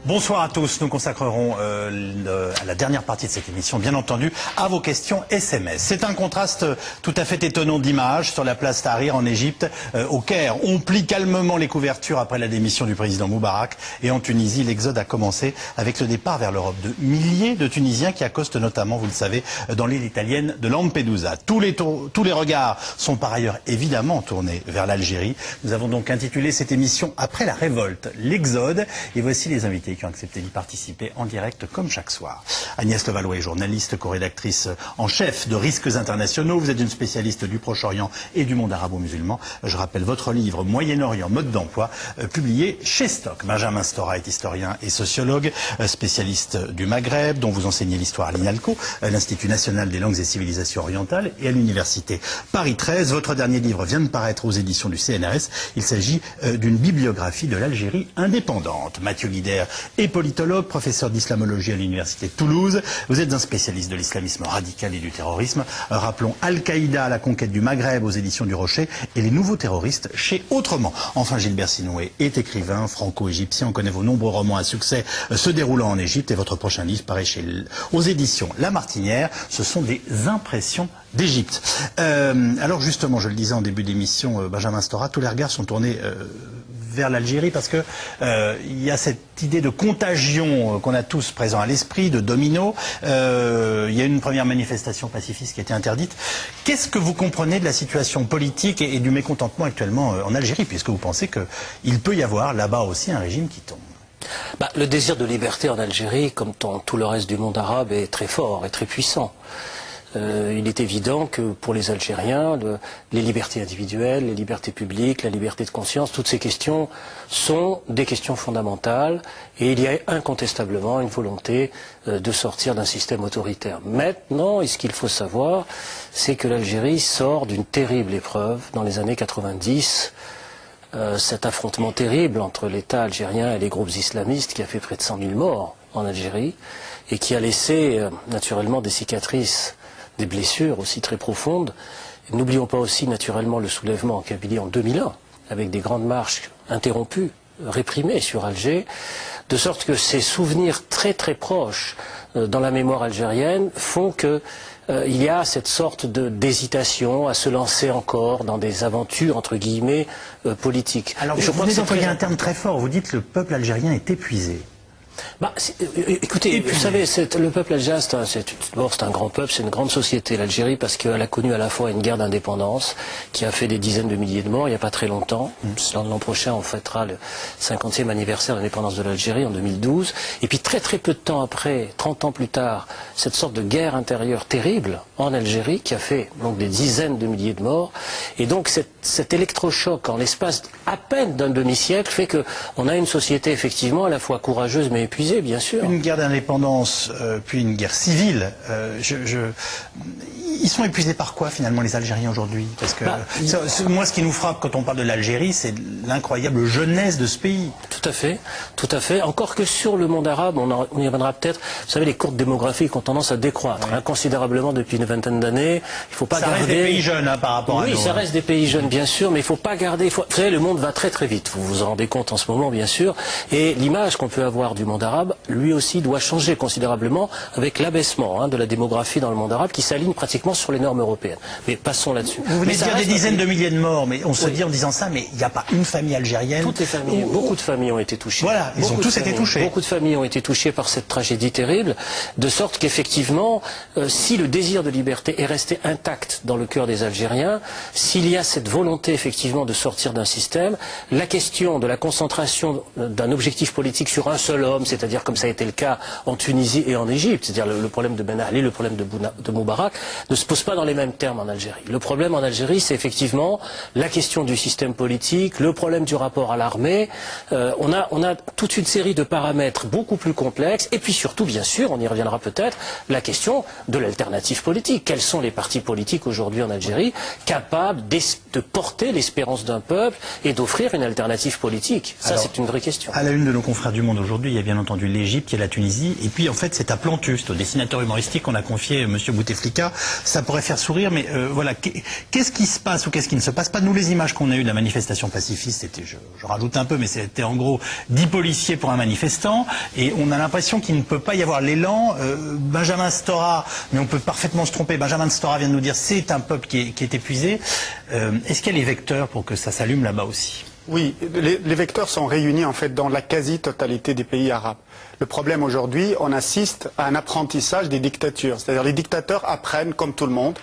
Bonsoir à tous. Nous consacrerons à la dernière partie de cette émission, bien entendu, à vos questions SMS. C'est un contraste tout à fait étonnant d'images sur la place Tahrir en Égypte. Au Caire, on plie calmement les couvertures après la démission du président Moubarak. Et en Tunisie, l'exode a commencé avec le départ vers l'Europe de milliers de Tunisiens qui accostent notamment, vous le savez, dans l'île italienne de Lampedusa. Tous les regards sont par ailleurs évidemment tournés vers l'Algérie. Nous avons donc intitulé cette émission Après la révolte, l'exode. Et voici les invités qui ont accepté d'y participer en direct comme chaque soir. Agnès Levallois est journaliste, co-rédactrice en chef de Risques internationaux. Vous êtes une spécialiste du Proche-Orient et du monde arabo-musulman. Je rappelle votre livre Moyen-Orient, mode d'emploi, publié chez Stock. Benjamin Stora est historien et sociologue, spécialiste du Maghreb, dont vous enseignez l'histoire à l'INALCO, l'Institut national des langues et civilisations orientales, et à l'université Paris 13. Votre dernier livre vient de paraître aux éditions du CNRS. Il s'agit d'une bibliographie de l'Algérie indépendante. Mathieu Guider est politologue, professeur d'islamologie à l'université de Toulouse. Vous êtes un spécialiste de l'islamisme radical et du terrorisme. Rappelons Al-Qaïda à la conquête du Maghreb aux éditions du Rocher et les nouveaux terroristes chez Autrement. Enfin, Gilbert Sinoué est écrivain franco-égyptien. On connaît vos nombreux romans à succès se déroulant en Égypte et votre prochain livre paraît aux éditions La Martinière. Ce sont des impressions d'Égypte. Alors justement, je le disais en début d'émission, Benjamin Stora, tous les regards sont tournés vers l'Algérie parce que il y a cette idée de contagion qu'on a tous présent à l'esprit, de domino. Il y a une première manifestation pacifiste qui a été interdite. Qu'est-ce que vous comprenez de la situation politique et du mécontentement actuellement en Algérie, puisque vous pensez qu'il peut y avoir là-bas aussi un régime qui tombe? Le désir de liberté en Algérie, comme dans tout le reste du monde arabe, est très fort et très puissant. Il est évident que pour les Algériens, les libertés individuelles, les libertés publiques, la liberté de conscience, toutes ces questions sont des questions fondamentales et il y a incontestablement une volonté de sortir d'un système autoritaire. Maintenant, ce qu'il faut savoir, c'est que l'Algérie sort d'une terrible épreuve dans les années 90. Cet affrontement terrible entre l'État algérien et les groupes islamistes qui a fait près de 100 000 morts en Algérie et qui a laissé naturellement des cicatrices, des blessures aussi très profondes. N'oublions pas aussi naturellement le soulèvement en Kabylie en 2001, avec des grandes marches interrompues, réprimées sur Alger, de sorte que ces souvenirs très très proches dans la mémoire algérienne font que il y a cette sorte d'hésitation à se lancer encore dans des aventures, entre guillemets, politiques. Alors vous venez d'employer un terme très fort, vous dites que le peuple algérien est épuisé. Écoutez, vous savez, le peuple algérien, c'est un grand peuple, c'est une grande société, l'Algérie, parce qu'elle a connu à la fois une guerre d'indépendance qui a fait des dizaines de milliers de morts il n'y a pas très longtemps. L'an prochain, on fêtera le 50e anniversaire de l'indépendance de l'Algérie en 2012. Et puis très très peu de temps après, 30 ans plus tard, cette sorte de guerre intérieure terrible en Algérie qui a fait donc des dizaines de milliers de morts. Et donc cet électrochoc en l'espace à peine d'un demi-siècle fait qu'on a une société effectivement à la fois courageuse mais épuisée, bien sûr. Une guerre d'indépendance, puis une guerre civile. Ils sont épuisés par quoi finalement les Algériens aujourd'hui? Parce que moi, ce qui nous frappe quand on parle de l'Algérie, c'est l'incroyable jeunesse de ce pays. Tout à fait, tout à fait. Encore que sur le monde arabe, on y reviendra peut-être. Vous savez, les courbes démographiques ont tendance à décroître considérablement depuis une vingtaine d'années. Il faut pas garder. Ça reste des pays jeunes par rapport à nous. Oui, ça reste des pays jeunes, bien sûr, mais il faut pas garder. Vous savez, le monde va très très vite. Vous vous en rendez compte en ce moment, bien sûr. Et l'image qu'on peut avoir du monde arabe, lui aussi, doit changer considérablement avec l'abaissement de la démographie dans le monde arabe qui s'aligne pratiquement sur les normes européennes. Mais passons là-dessus. Vous venez de dire des dizaines de milliers de morts, mais on se dit en disant ça, mais il n'y a pas une famille algérienne. Toutes les familles, beaucoup de familles ont été touchées. Voilà, ils ont tous été touchés. Beaucoup de familles ont été touchées par cette tragédie terrible, de sorte qu'effectivement, si le désir de liberté est resté intact dans le cœur des Algériens, s'il y a cette volonté effectivement de sortir d'un système, la question de la concentration d'un objectif politique sur un seul homme, c'est-à-dire comme ça a été le cas en Tunisie et en Égypte, c'est-à-dire le problème de Ben Ali, le problème de Moubarak, ne se pose pas dans les mêmes termes en Algérie. Le problème en Algérie, c'est effectivement la question du système politique, le problème du rapport à l'armée. On a toute une série de paramètres beaucoup plus complexes, et puis surtout, bien sûr, on y reviendra peut-être, la question de l'alternative politique. Quels sont les partis politiques aujourd'hui en Algérie capables de porter l'espérance d'un peuple et d'offrir une alternative politique? Ça, c'est une vraie question. À la une de nos confrères du Monde aujourd'hui, il y a bien entendu l'Égypte, il y a la Tunisie, et puis en fait, c'est à Plantus, au dessinateur humoristique qu'on a confié M. Bouteflika, ça pourrait faire sourire, mais voilà, qu'est-ce qui se passe ou qu'est-ce qui ne se passe pas? Nous, les images qu'on a eues de la manifestation pacifiste, c'était, je rajoute un peu, mais c'était en gros 10 policiers pour un manifestant, et on a l'impression qu'il ne peut pas y avoir l'élan. Benjamin Stora, mais on peut parfaitement se tromper, Benjamin Stora vient de nous dire c'est un peuple qui est épuisé. Est-ce qu'il y a les vecteurs pour que ça s'allume là-bas aussi? Oui, les vecteurs sont réunis en fait dans la quasi-totalité des pays arabes. Le problème aujourd'hui, on assiste à un apprentissage des dictatures. C'est-à-dire les dictateurs apprennent comme tout le monde.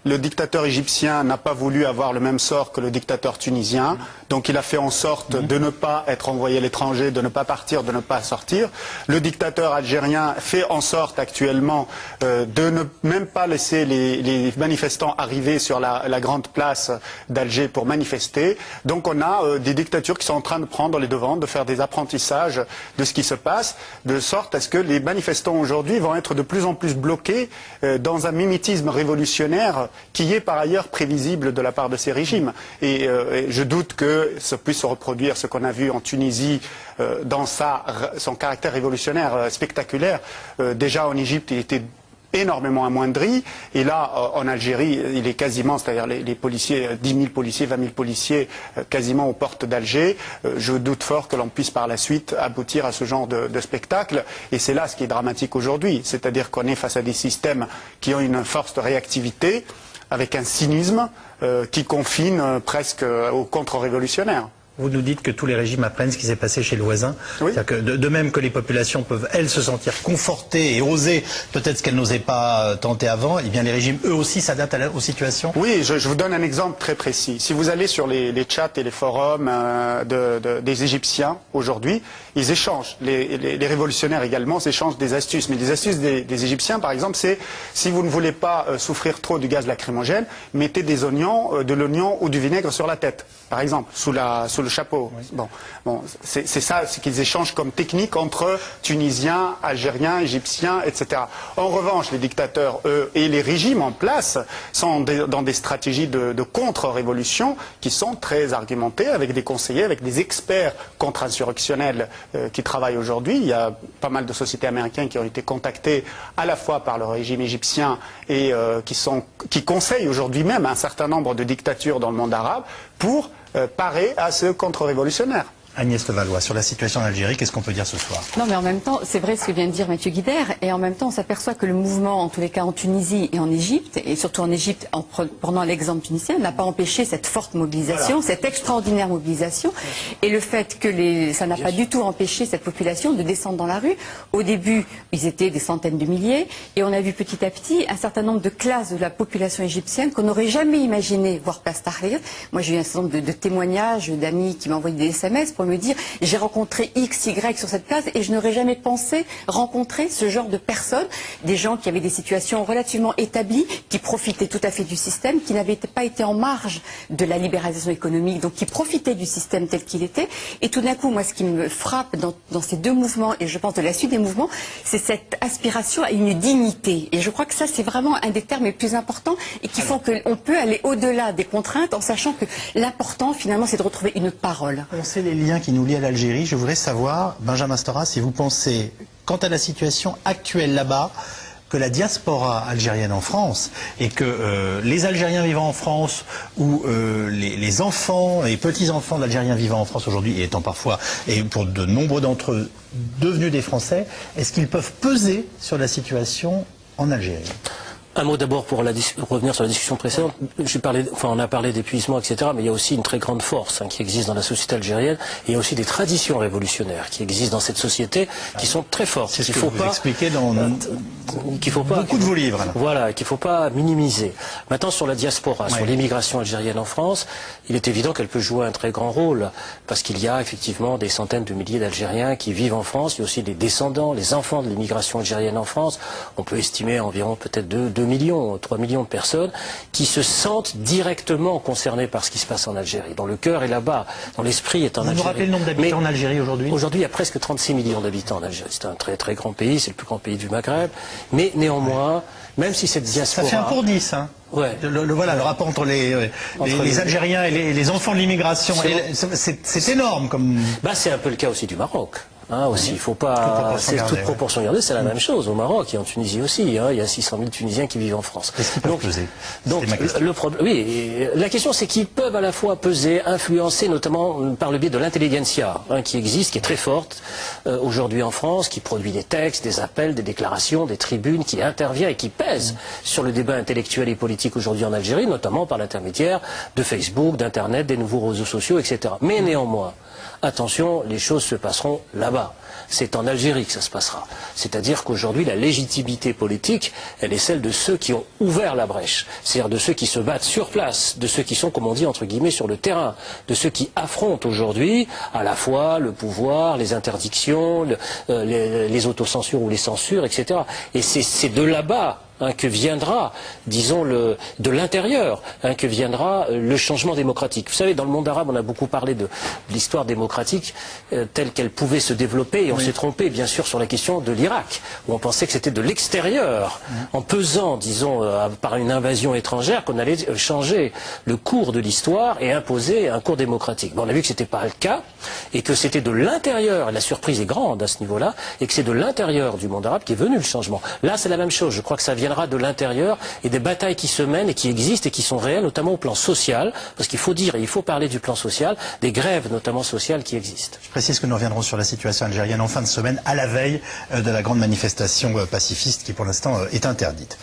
Le dictateur égyptien n'a pas voulu avoir le même sort que le dictateur tunisien, donc il a fait en sorte de ne pas être envoyé à l'étranger, de ne pas partir, de ne pas sortir. Le dictateur algérien fait en sorte actuellement de ne même pas laisser les manifestants arriver sur la grande place d'Alger pour manifester. Donc on a des dictatures qui sont en train de prendre les devants, de faire des apprentissages de ce qui se passe, de sorte à ce que les manifestants aujourd'hui vont être de plus en plus bloqués dans un mimétisme révolutionnaire qui est par ailleurs prévisible de la part de ces régimes. Et je doute que ça puisse se reproduire ce qu'on a vu en Tunisie dans son caractère révolutionnaire spectaculaire. Déjà en Égypte, il était énormément amoindri, et là en Algérie il est quasiment, c'est-à-dire les policiers, 10 000 policiers, 20 000 policiers quasiment aux portes d'Alger. Je doute fort que l'on puisse par la suite aboutir à ce genre de spectacle, et c'est là ce qui est dramatique aujourd'hui, c'est-à-dire qu'on est face à des systèmes qui ont une force de réactivité avec un cynisme qui confine presque au contre-révolutionnaire. Vous nous dites que tous les régimes apprennent ce qui s'est passé chez le voisin. Oui. C'est-à-dire que de même que les populations peuvent, elles, se sentir confortées et oser peut-être ce qu'elles n'osaient pas tenter avant, eh bien les régimes, eux aussi, s'adaptent aux situations. Oui, je vous donne un exemple très précis. Si vous allez sur les chats et les forums des Égyptiens aujourd'hui, ils échangent, les révolutionnaires également s'échangent des astuces. Mais les astuces des Égyptiens, par exemple, c'est si vous ne voulez pas souffrir trop du gaz lacrymogène, mettez des oignons, de l'oignon ou du vinaigre sur la tête, par exemple, sous le chapeau. Oui. Bon, c'est ça ce qu'ils échangent comme technique entre Tunisiens, Algériens, Égyptiens, etc. En revanche, les dictateurs, eux, et les régimes en place sont dans des stratégies de contre-révolution qui sont très argumentées, avec des conseillers, avec des experts contre-insurrectionnels qui travaillent aujourd'hui. Il y a pas mal de sociétés américaines qui ont été contactées à la fois par le régime égyptien et qui conseillent aujourd'hui même un certain nombre de dictatures dans le monde arabe pour parer à ce contre-révolutionnaire. Agnès Levallois, sur la situation en Algérie, qu'est-ce qu'on peut dire ce soir? Non, mais en même temps, c'est vrai ce que vient de dire Mathieu Guibert, et en même temps, on s'aperçoit que le mouvement, en tous les cas en Tunisie et en Égypte, et surtout en Égypte, en prenant l'exemple tunisien, n'a pas empêché cette forte mobilisation, voilà, cette extraordinaire mobilisation, et le fait que ça n'a pas du tout empêché cette population de descendre dans la rue. Au début, ils étaient des centaines de milliers, et on a vu petit à petit un certain nombre de classes de la population égyptienne qu'on n'aurait jamais imaginé voir place Tahrir. Moi, j'ai eu un certain nombre de témoignages d'amis qui m'ont envoyé des SMS pour me dire j'ai rencontré X, Y sur cette place et je n'aurais jamais pensé rencontrer ce genre de personnes, des gens qui avaient des situations relativement établies, qui profitaient tout à fait du système, qui n'avaient pas été en marge de la libéralisation économique, donc qui profitaient du système tel qu'il était. Et tout d'un coup, moi, ce qui me frappe dans ces deux mouvements, et je pense de la suite des mouvements, c'est cette aspiration à une dignité. Et je crois que ça, c'est vraiment un des termes les plus importants et qui font qu'on peut aller au-delà des contraintes en sachant que l'important, finalement, c'est de retrouver une parole. On sait les liens qui nous lient à l'Algérie. Je voudrais savoir, Benjamin Stora, si vous pensez, quant à la situation actuelle là-bas, que la diaspora algérienne en France et que les Algériens vivant en France ou les enfants et petits-enfants d'Algériens vivant en France aujourd'hui, et étant parfois, et pour de nombreux d'entre eux, devenus des Français, est-ce qu'ils peuvent peser sur la situation en Algérie? Un mot d'abord pour revenir sur la discussion précédente. On a parlé d'épuisement, etc. Mais il y a aussi une très grande force qui existe dans la société algérienne. Et il y a aussi des traditions révolutionnaires qui existent dans cette société, qui sont très fortes. C'est ce que vous expliquez dans beaucoup de vos livres. Alors. Voilà, qu'il ne faut pas minimiser. Maintenant, sur la diaspora, sur l'immigration algérienne en France, il est évident qu'elle peut jouer un très grand rôle. Parce qu'il y a effectivement des centaines de milliers d'Algériens qui vivent en France. Il y a aussi des descendants, les enfants de l'immigration algérienne en France. On peut estimer environ peut-être 2 millions, 3 millions de personnes qui se sentent directement concernées par ce qui se passe en Algérie. Dans le cœur et là-bas, dans l'esprit est en Algérie. Vous nous rappelez le nombre d'habitants en Algérie aujourd'hui? Aujourd'hui, il y a presque 36 millions d'habitants en Algérie. C'est un très très grand pays, c'est le plus grand pays du Maghreb. Mais néanmoins, même si cette diaspora... Ça fait 1 pour 10, hein. Ouais. Voilà, le rapport entre les Algériens et les enfants de l'immigration, c'est énorme comme... C'est un peu le cas aussi du Maroc. aussi. Il faut pas, c'est toute proportion gardée, c'est la même chose au Maroc et en Tunisie aussi. Il y a 600 000 Tunisiens qui vivent en France. Est-ce qu'ils peuvent peser? Donc le problème, oui, la question c'est qu'ils peuvent à la fois peser, influencer, notamment par le biais de l'intelligentsia qui existe, qui est très forte aujourd'hui en France, qui produit des textes, des appels, des déclarations, des tribunes, qui intervient et qui pèse sur le débat intellectuel et politique aujourd'hui en Algérie, notamment par l'intermédiaire de Facebook, d'Internet, des nouveaux réseaux sociaux, etc. Mais néanmoins, attention, les choses se passeront là-bas. C'est en Algérie que ça se passera. C'est-à-dire qu'aujourd'hui, la légitimité politique, elle est celle de ceux qui ont ouvert la brèche. C'est-à-dire de ceux qui se battent sur place, de ceux qui sont, comme on dit, entre guillemets, sur le terrain, de ceux qui affrontent aujourd'hui à la fois le pouvoir, les interdictions, les autocensures ou les censures, etc. Et c'est de là-bas que viendra, disons, de l'intérieur, que viendra le changement démocratique. Vous savez, dans le monde arabe, on a beaucoup parlé de l'histoire démocratique telle qu'elle pouvait se développer, et on s'est trompé, bien sûr, sur la question de l'Irak, où on pensait que c'était de l'extérieur, en pesant, disons, par une invasion étrangère, qu'on allait changer le cours de l'histoire et imposer un cours démocratique. Bon, on a vu que c'était pas le cas, et que c'était de l'intérieur, et la surprise est grande à ce niveau-là, et que c'est de l'intérieur du monde arabe qui est venu le changement. Là, c'est la même chose. Je crois que ça viendra de l'intérieur et des batailles qui se mènent et qui existent et qui sont réelles, notamment au plan social, parce qu'il faut dire et il faut parler du plan social, des grèves notamment sociales qui existent. Je précise que nous reviendrons sur la situation algérienne en fin de semaine, à la veille de la grande manifestation pacifiste qui pour l'instant est interdite.